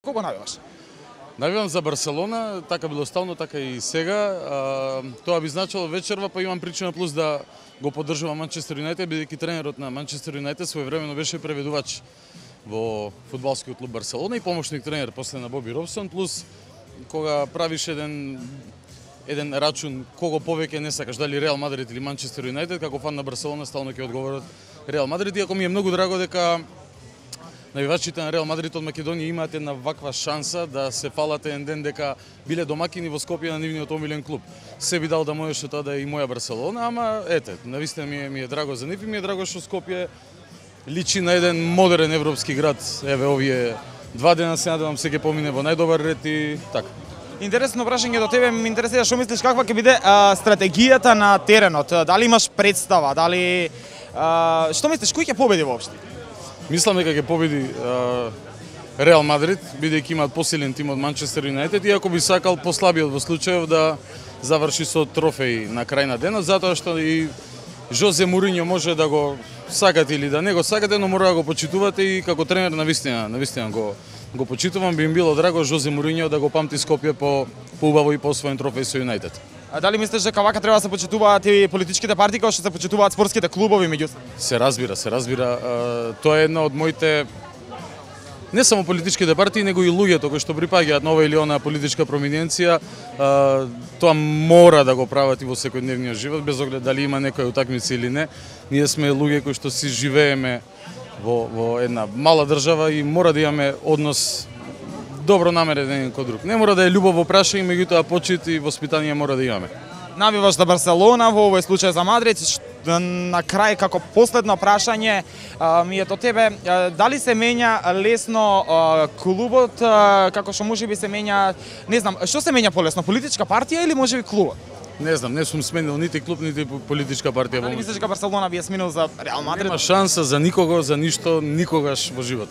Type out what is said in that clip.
Кого навиваш? Навивам за Барселона, така било стално, така и сега. Тоа би значило вечерва, па имам причина плюс да го поддржувам Манчестер Юнайтед, бидејќи тренерот на Манчестер Юнайтед своевремено беше преведувач во фудбалскиот клуб Барселона и помошник тренер после на Боби Робсон, плюс кога правиш еден рачун кого повеќе не сакаш, дали Реал Мадрид или Манчестер Юнайтед, како фан на Барселона стално ќе одговорат Реал Мадрид, иако ми е многу драго дека навивачите на Реал Мадрид од Македонија имаат една ваква шанса да се фалате еден ден дека биле домакини во Скопје на нивниот омилен клуб. Се би дал да можеше тоа да е и моја Барселона, ама навистина ми е драго за нив и ми е драго што Скопје личи на еден модерен европски град. Еве овие 2 дена се надевам се ќе помине во најдобар ред и така. Интересно прашање до тебе, ме интересира што мислиш каква ќе биде стратегијата на теренот? Дали имаш представа, дали што мислиш кој ќе победи воопшто? Мислам дека ќе победи Реал Мадрид, бидејќи имаат посилен тим од Манчестер Юнайтед, иако би сакал послабиот во случајов да заврши со трофеј на крај на денот, затоа што и Жозе Муриньо може да го сакате или да не го сакате, но мора да го почитувате и како тренер навистина го почитувам, би им било драго Жозе Муриньо да го памти Скопје по убаво и по освоен трофеј со Юнайтед. А дали мислиш дека вака треба да се почитуваат и политичките партии како што се почитуваат спортските клубови меѓу? Се разбира. Тоа е една од моите не само политичките партии, него и луѓето кои што припаѓаат на ова или она политичка проминенција, тоа мора да го прават и во секојдневниот живот, без оглед дали има некоја утакмица или не. Ние сме луѓе кои што си живееме во една мала држава и мора да имаме однос добро намерен еден кон друг. Не мора да е љубов во прашање, меѓутоа почит и воспитание мора да имаме. Навиваш за Барселона, во овој случај за Мадрид. На крај, како последно прашање, ми е до тебе, дали се менја лесно клубот, како што можеби се менја, не знам, што се менја полесно, политичка партија или можеби клубот? Не знам, не сум сменил нити клуб, нити политичка партија. Дали мислиш дека Барселона би ја сменил за Реал Мадрид? Нема шанса за никого, за ништо, никогаш во живот.